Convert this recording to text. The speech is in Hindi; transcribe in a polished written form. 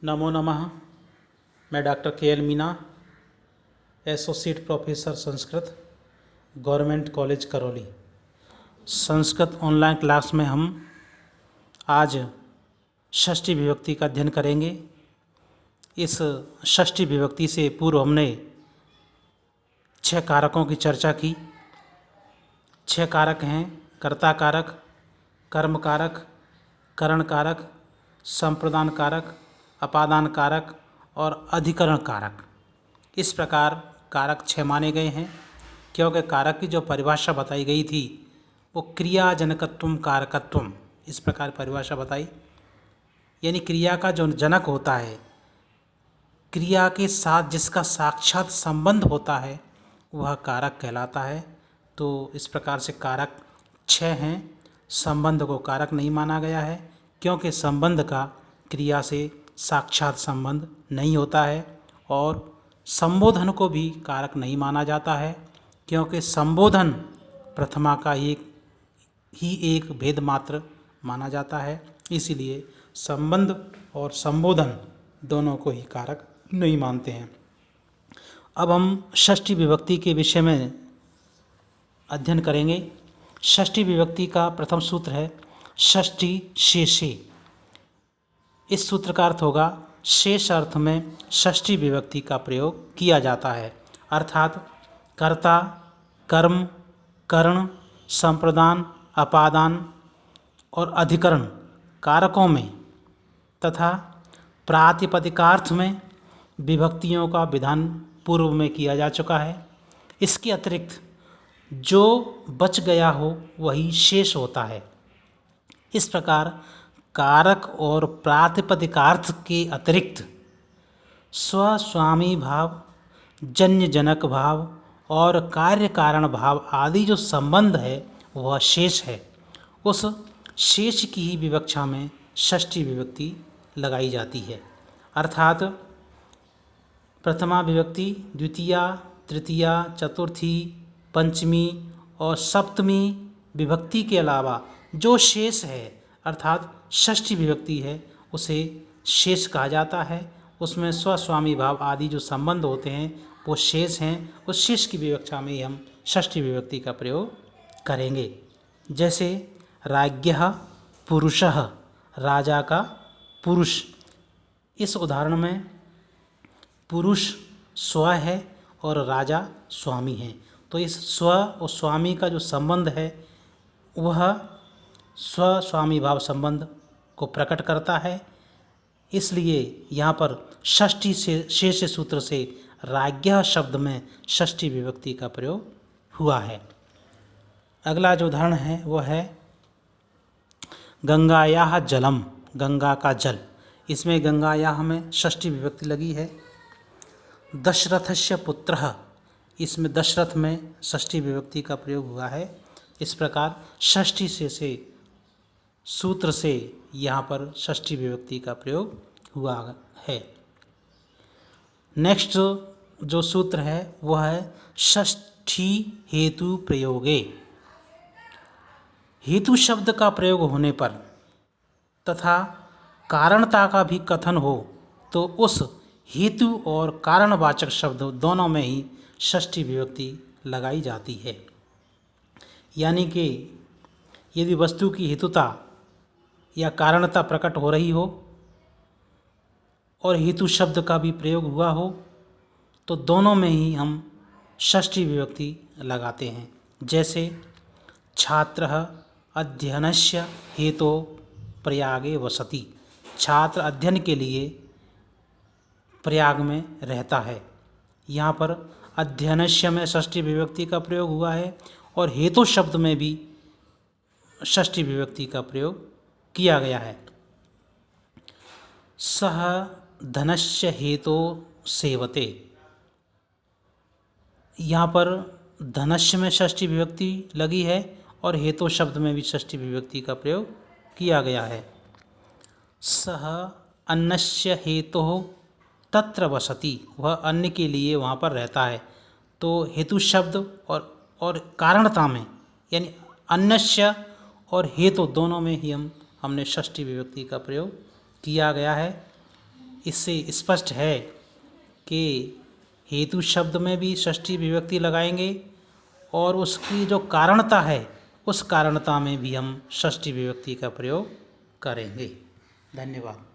नमो नमः। मैं doctor KL. Meena, associate professor Sanskrit, government college Karauli. Sanskrit online class में हम आज षष्ठी विभक्ति का अध्ययन करेंगे। इस षष्ठी विभक्ति से पूर्व हमने 6 कारकों की चर्चा की। 6 कारक हैं: कर्ता कारक, कर्म कारक, करण कारक, संप्रदान कारक, अपादान कारक और अधिकरण कारक। इस प्रकार कारक 6 माने गए हैं, क्योंकि कारक की जो परिभाषा बताई गई थी वो क्रियाजनकत्वम कारकत्वम, इस प्रकार परिभाषा बताई। यानी क्रिया का जो जनक होता है, क्रिया के साथ जिसका साक्षात संबंध होता है, वह कारक कहलाता है। तो इस प्रकार से कारक 6 हैं। संबंध को कारक नहीं माना गया है, क्योंकि संबंध का क्रिया से साक्षात संबंध नहीं होता है। और संबोधन को भी कारक नहीं माना जाता है, क्योंकि संबोधन प्रथमा का एक भेद मात्र माना जाता है। इसीलिए संबंध और संबोधन दोनों को ही कारक नहीं मानते हैं। अब हम षष्ठी विभक्ति के विषय में अध्ययन करेंगे। षष्ठी विभक्ति का प्रथम सूत्र है षष्ठी शेषे। इस सूत्र का अर्थ होगा शेष अर्थ में षष्ठी विभक्ति का प्रयोग किया जाता है, अर्थात कर्ता, कर्म, करण, संप्रदान, अपादान और अधिकरण कारकों में तथा प्रातिपदिकार्थ में विभक्तियों का विधान पूर्व में किया जा चुका है। इसके अतिरिक्त जो बच गया हो वही शेष होता है। इस प्रकार कारक और प्रातिपदिकार्थ के अतिरिक्त स्वस्वामी भाव, जन्य जनक भाव और कार्य कारण भाव आदि जो संबंध है वह शेष है। उस शेष की ही विवक्षा में षष्ठी विभक्ति लगाई जाती है, अर्थात प्रथमा विभक्ति, द्वितीया, तृतीया, चतुर्थी, पंचमी और सप्तमी विभक्ति के अलावा जो शेष है अर्थात षष्ठी विभक्ति है, उसे शेष कहा जाता है। उसमें स्वस्वामी भाव आदि जो संबंध होते हैं वो शेष हैं। उस शेष की विवक्षा में ही हम षष्ठी विभक्ति का प्रयोग करेंगे। जैसे राज्ञः पुरुषः, राजा का पुरुष। इस उदाहरण में पुरुष स्व है और राजा स्वामी है। तो इस स्व और स्वामी का जो संबंध है वह स्व स्वामी भाव संबंध को प्रकट करता है। इसलिए यहाँ पर षष्ठी से शेष सूत्र से राज्ञः शब्द में षष्ठी विभक्ति का प्रयोग हुआ है। अगला जो उदाहरण है वह है गंगायाः जलम, गंगा का जल। इसमें गंगायाः में षष्ठी विभक्ति लगी है। दशरथस्य पुत्रः, इसमें दशरथ में षष्ठी विभक्ति का प्रयोग हुआ है। इस प्रकार षष्ठी से सूत्र से यहाँ पर षष्ठी विभक्ति का प्रयोग हुआ है। नेक्स्ट जो सूत्र है वह है षष्ठी हेतु प्रयोगे। हेतु शब्द का प्रयोग होने पर तथा कारणता का भी कथन हो तो उस हेतु और कारणवाचक शब्द दोनों में ही षष्ठी विभक्ति लगाई जाती है। यानी कि यदि वस्तु की हेतुता या कारणता प्रकट हो रही हो और हेतु शब्द का भी प्रयोग हुआ हो तो दोनों में ही हम षष्ठी विभक्ति लगाते हैं। जैसे छात्रः अध्ययनस्य हेतोः प्रयागे वसति, छात्र अध्ययन के लिए प्रयाग में रहता है। यहाँ पर अध्ययनस्य में षष्ठी विभक्ति का प्रयोग हुआ है और हेतु शब्द में भी षष्ठी विभक्ति का प्रयोग किया गया है। सह धनस्य हेतोः सेवते, यहाँ पर धनस्य में षष्ठी विभक्ति लगी है और हेतु शब्द में भी षष्ठी विभक्ति का प्रयोग किया गया है। सह अन्नस्य हेतोः तत्र वसति, वह अन्न के लिए वहाँ पर रहता है। तो हेतु शब्द और कारणता में यानी अन्नस्य और हेतु दोनों में ही हमने षष्ठी विभक्ति का प्रयोग किया गया है। इससे स्पष्ट है कि हेतु शब्द में भी षष्ठी विभक्ति लगाएंगे और उसकी जो कारणता है उस कारणता में भी हम षष्ठी विभक्ति का प्रयोग करेंगे। धन्यवाद।